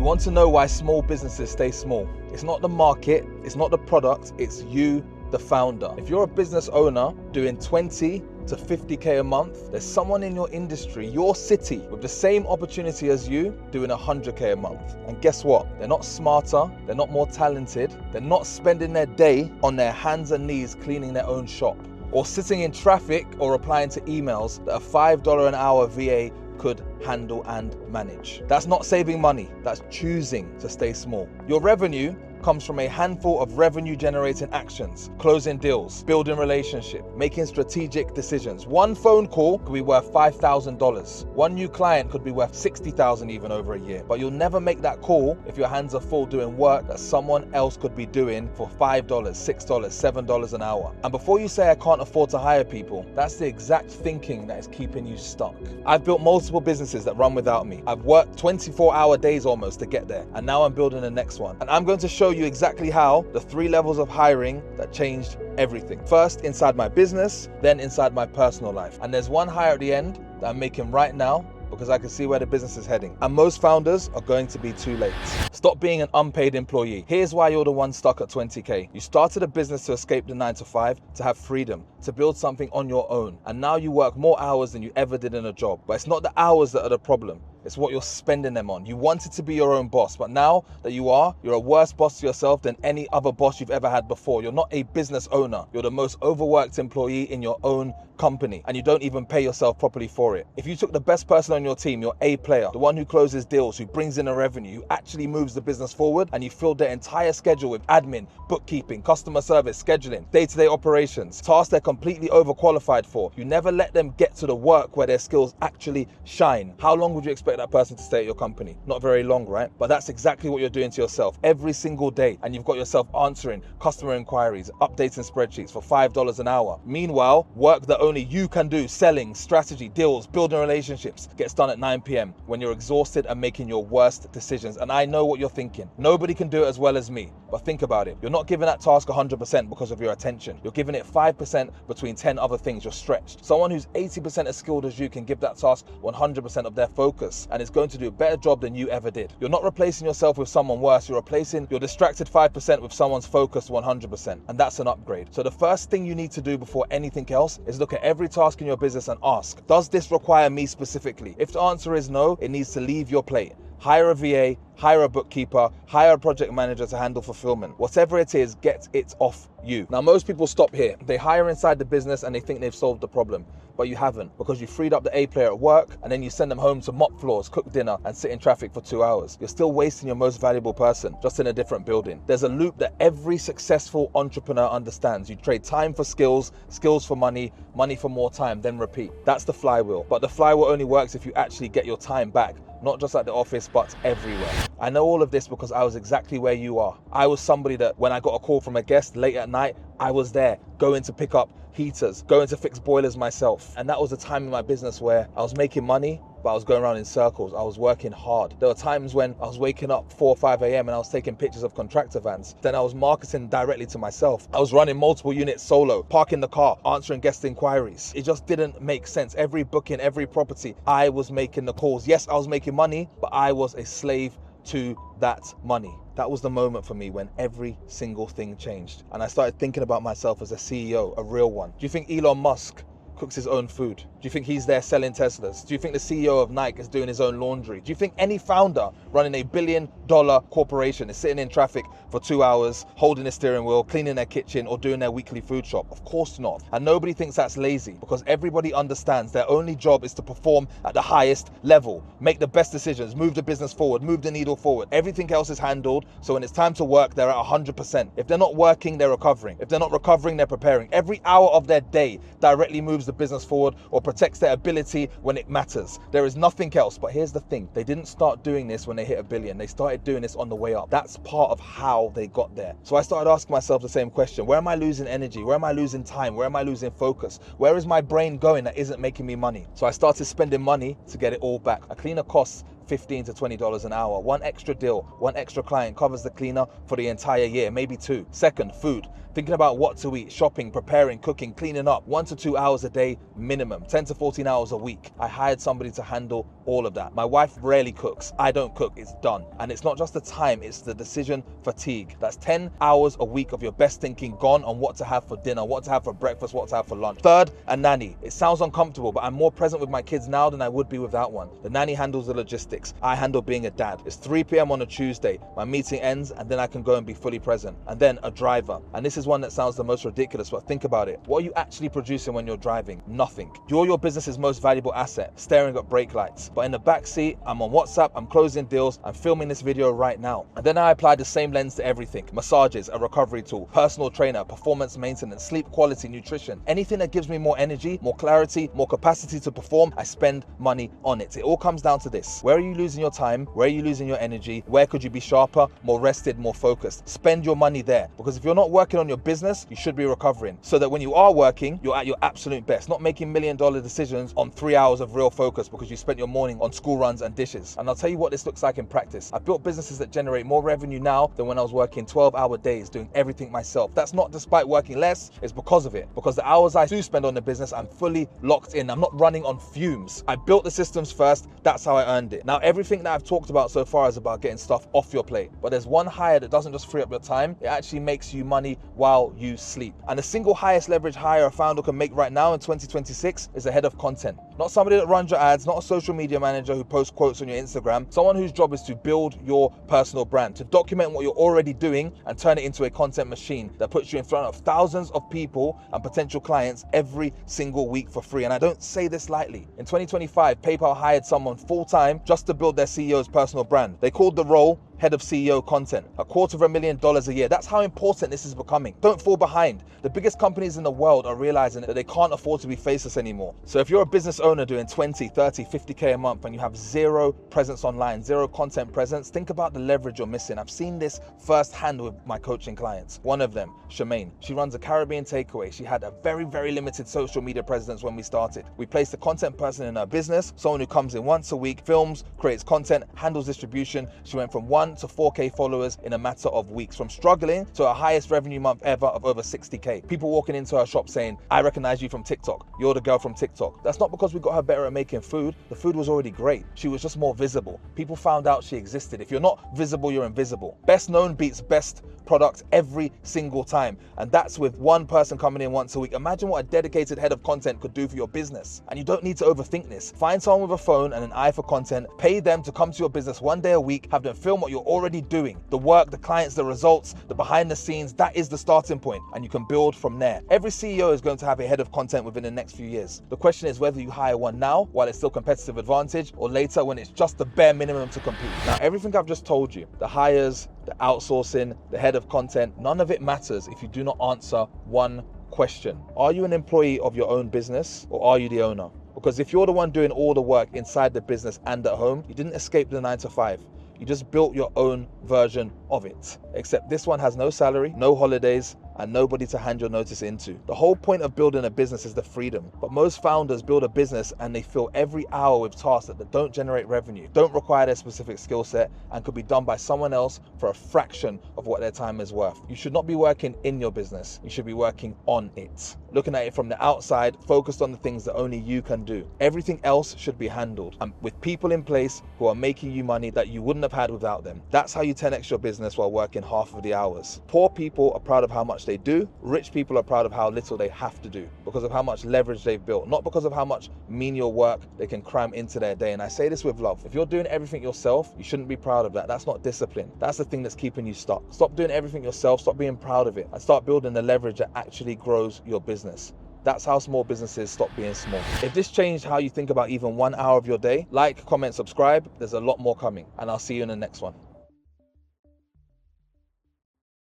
You want to know why small businesses stay small. It's not the market, it's not the product, it's you, the founder. If you're a business owner doing 20 to 50K a month, there's someone in your industry, your city, with the same opportunity as you doing 100K a month. And guess what? They're not smarter, they're not more talented, they're not spending their day on their hands and knees cleaning their own shop, or sitting in traffic or replying to emails that a $5 an hour VA could handle and manage. That's not saving money, that's choosing to stay small. Your revenue comes from a handful of revenue generating actions: closing deals, building relationship, making strategic decisions. One phone call could be worth $5,000. One new client could be worth $60,000 even over a year. But you'll never make that call if your hands are full doing work that someone else could be doing for $5, $6, $7 an hour. And before you say I can't afford to hire people, that's the exact thinking that is keeping you stuck. I've built multiple businesses that run without me. I've worked 24-hour days almost to get there, and now I'm building the next one. And I'm going to show you exactly how the 3 levels of hiring that changed everything. First inside my business, then inside my personal life. And there's one hire at the end that I'm making right now because I can see where the business is heading. And most founders are going to be too late. Stop being an unpaid employee. Here's why you're the one stuck at 20K. You started a business to escape the 9 to 5, to have freedom, to build something on your own. And now you work more hours than you ever did in a job. But it's not the hours that are the problem. It's what you're spending them on. You wanted to be your own boss, but now that you're a worse boss to yourself than any other boss you've ever had before. You're not a business owner. You're the most overworked employee in your own company, and you don't even pay yourself properly for it. If you took the best person on your team, your A player, the one who closes deals, who brings in the revenue, who actually moves the business forward, and you filled their entire schedule with admin, bookkeeping, customer service, scheduling, day-to-day operations, tasks they're completely overqualified for, you never let them get to the work where their skills actually shine. How long would you expect that person to stay at your company? Not very long, right? But that's exactly what you're doing to yourself every single day, and you've got yourself answering customer inquiries, updating spreadsheets for $5 an hour. Meanwhile, work that only you can do, selling, strategy, deals, building relationships, gets done at 9 p.m. when you're exhausted and making your worst decisions. And I know what you're thinking. Nobody can do it as well as me. But think about it. You're not giving that task 100% because of your attention. You're giving it 5% between 10 other things. You're stretched. Someone who's 80% as skilled as you can give that task 100% of their focus, and is going to do a better job than you ever did. You're not replacing yourself with someone worse. You're replacing your distracted 5% with someone's focused 100%. And that's an upgrade. So the first thing you need to do before anything else is look at every task in your business and ask, does this require me specifically? If the answer is no, it needs to leave your plate. Hire a VA, hire a bookkeeper, hire a project manager to handle fulfillment. Whatever it is, get it off you. Now, most people stop here. They hire inside the business and they think they've solved the problem. But you haven't, because you freed up the A player at work and then you send them home to mop floors, cook dinner, and sit in traffic for 2 hours. You're still wasting your most valuable person, just in a different building. There's a loop that every successful entrepreneur understands. You trade time for skills, skills for money, money for more time, then repeat. That's the flywheel. But the flywheel only works if you actually get your time back. Not just at the office, but everywhere. I know all of this because I was exactly where you are. I was somebody that when I got a call from a guest late at night, I was there, going to pick up heaters, going to fix boilers myself. And that was a time in my business where I was making money, but I was going around in circles. I was working hard. There were times when I was waking up 4 or 5 a.m. and I was taking pictures of contractor vans. Then I was marketing directly to myself. I was running multiple units solo, parking the car, answering guest inquiries. It just didn't make sense. Every booking, every property, I was making the calls. Yes, I was making money, but I was a slave to that money. That was the moment for me when every single thing changed. And I started thinking about myself as a CEO, a real one. Do you think Elon Musk cooks his own food? Do you think he's there selling Teslas? Do you think the CEO of Nike is doing his own laundry? Do you think any founder running a $1 billion corporation is sitting in traffic for 2 hours, holding a steering wheel, cleaning their kitchen, or doing their weekly food shop? Of course not. And nobody thinks that's lazy, because everybody understands their only job is to perform at the highest level, make the best decisions, move the business forward, move the needle forward. Everything else is handled, so when it's time to work, they're at 100%. If they're not working, they're recovering. If they're not recovering, they're preparing. Every hour of their day directly moves the business forward or protects their ability when it matters. There is nothing else. But here's the thing, they didn't start doing this when they hit $1 billion. They started doing this on the way up. That's part of how they got there. So I started asking myself the same question. Where am I losing energy? Where am I losing time? Where am I losing focus? Where is my brain going that isn't making me money? So I started spending money to get it all back. A cleaner costs $15 to $20 an hour. One extra deal, one extra client covers the cleaner for the entire year, maybe two. Second, food. Thinking about what to eat, shopping, preparing, cooking, cleaning up, 1 to 2 hours a day minimum, 10 to 14 hours a week. I hired somebody to handle all of that. My wife rarely cooks. I don't cook, it's done. And it's not just the time, it's the decision fatigue. That's 10 hours a week of your best thinking gone on what to have for dinner, what to have for breakfast, what to have for lunch. Third, a nanny. It sounds uncomfortable, but I'm more present with my kids now than I would be without one. The nanny handles the logistics. I handle being a dad. It's 3 p.m. on a Tuesday. My meeting ends and then I can go and be fully present. And then a driver. And this is one that sounds the most ridiculous, but think about it. What are you actually producing when you're driving? Nothing. You're your business's most valuable asset, staring at brake lights. But in the back seat, I'm on WhatsApp, I'm closing deals, I'm filming this video right now. And then I apply the same lens to everything. Massages, a recovery tool, personal trainer, performance maintenance, sleep quality, nutrition. Anything that gives me more energy, more clarity, more capacity to perform, I spend money on it. It all comes down to this. Where are you losing your time? Where are you losing your energy? Where could you be sharper, more rested, more focused? Spend your money there. Because if you're not working on your business, you should be recovering. So that when you are working, you're at your absolute best. Not making $1 million decisions on 3 hours of real focus because you spent your morning on school runs and dishes. And I'll tell you what this looks like in practice. I've built businesses that generate more revenue now than when I was working 12-hour days doing everything myself. That's not despite working less, it's because of it. Because the hours I do spend on the business, I'm fully locked in. I'm not running on fumes. I built the systems first, that's how I earned it. Now, everything that I've talked about so far is about getting stuff off your plate. But there's one hire that doesn't just free up your time, it actually makes you money while you sleep. And the single highest leverage hire a founder can make right now in 2026 is a head of content. Not somebody that runs your ads, not a social media manager who posts quotes on your Instagram, someone whose job is to build your personal brand, to document what you're already doing and turn it into a content machine that puts you in front of thousands of people and potential clients every single week for free. And I don't say this lightly. In 2025, PayPal hired someone full-time just to build their CEO's personal brand. They called the role head of CEO content, $250,000 a year. That's how important this is becoming. Don't fall behind. The biggest companies in the world are realizing that they can't afford to be faceless anymore. So if you're a business owner doing 20, 30, 50K a month and you have zero presence online, zero content presence, think about the leverage you're missing. I've seen this firsthand with my coaching clients. One of them, Shemaine, she runs a Caribbean takeaway. She had a very, very limited social media presence when we started. We placed a content person in her business, someone who comes in once a week, films, creates content, handles distribution. She went from 1 to 4K followers in a matter of weeks, from struggling to her highest revenue month ever of over 60K. People walking into her shop saying, I recognize you from TikTok. You're the girl from TikTok. That's not because we got her better at making food. The food was already great. She was just more visible. People found out she existed. If you're not visible, you're invisible. Best known beats best product every single time. And that's with one person coming in once a week. Imagine what a dedicated head of content could do for your business. And you don't need to overthink this. Find someone with a phone and an eye for content, pay them to come to your business 1 day a week, have them film what you're already doing. The work, the clients, the results, the behind the scenes, that is the starting point. And you can build from there. Every CEO is going to have a head of content within the next few years. The question is whether you hire one now while it's still competitive advantage, or later when it's just the bare minimum to compete. Now, everything I've just told you, the hires, the outsourcing, the head of content, none of it matters if you do not answer one question. Are you an employee of your own business, or are you the owner? Because if you're the one doing all the work inside the business and at home, you didn't escape the 9 to 5. You just built your own version of it. Except this one has no salary, no holidays, and nobody to hand your notice into. The whole point of building a business is the freedom. But most founders build a business and they fill every hour with tasks that don't generate revenue, don't require their specific skill set, and could be done by someone else for a fraction of what their time is worth. You should not be working in your business. You should be working on it. Looking at it from the outside, focused on the things that only you can do. Everything else should be handled, and with people in place who are making you money that you wouldn't have had without them. That's how you 10x your business while working half of the hours. Poor people are proud of how much they do. Rich people are proud of how little they have to do because of how much leverage they've built, not because of how much menial work they can cram into their day. And I say this with love. If you're doing everything yourself, you shouldn't be proud of that. That's not discipline. That's the thing that's keeping you stuck. Stop doing everything yourself. Stop being proud of it and start building the leverage that actually grows your business. That's how small businesses stop being small. If this changed how you think about even 1 hour of your day, like, comment, subscribe. There's a lot more coming, and I'll see you in the next one.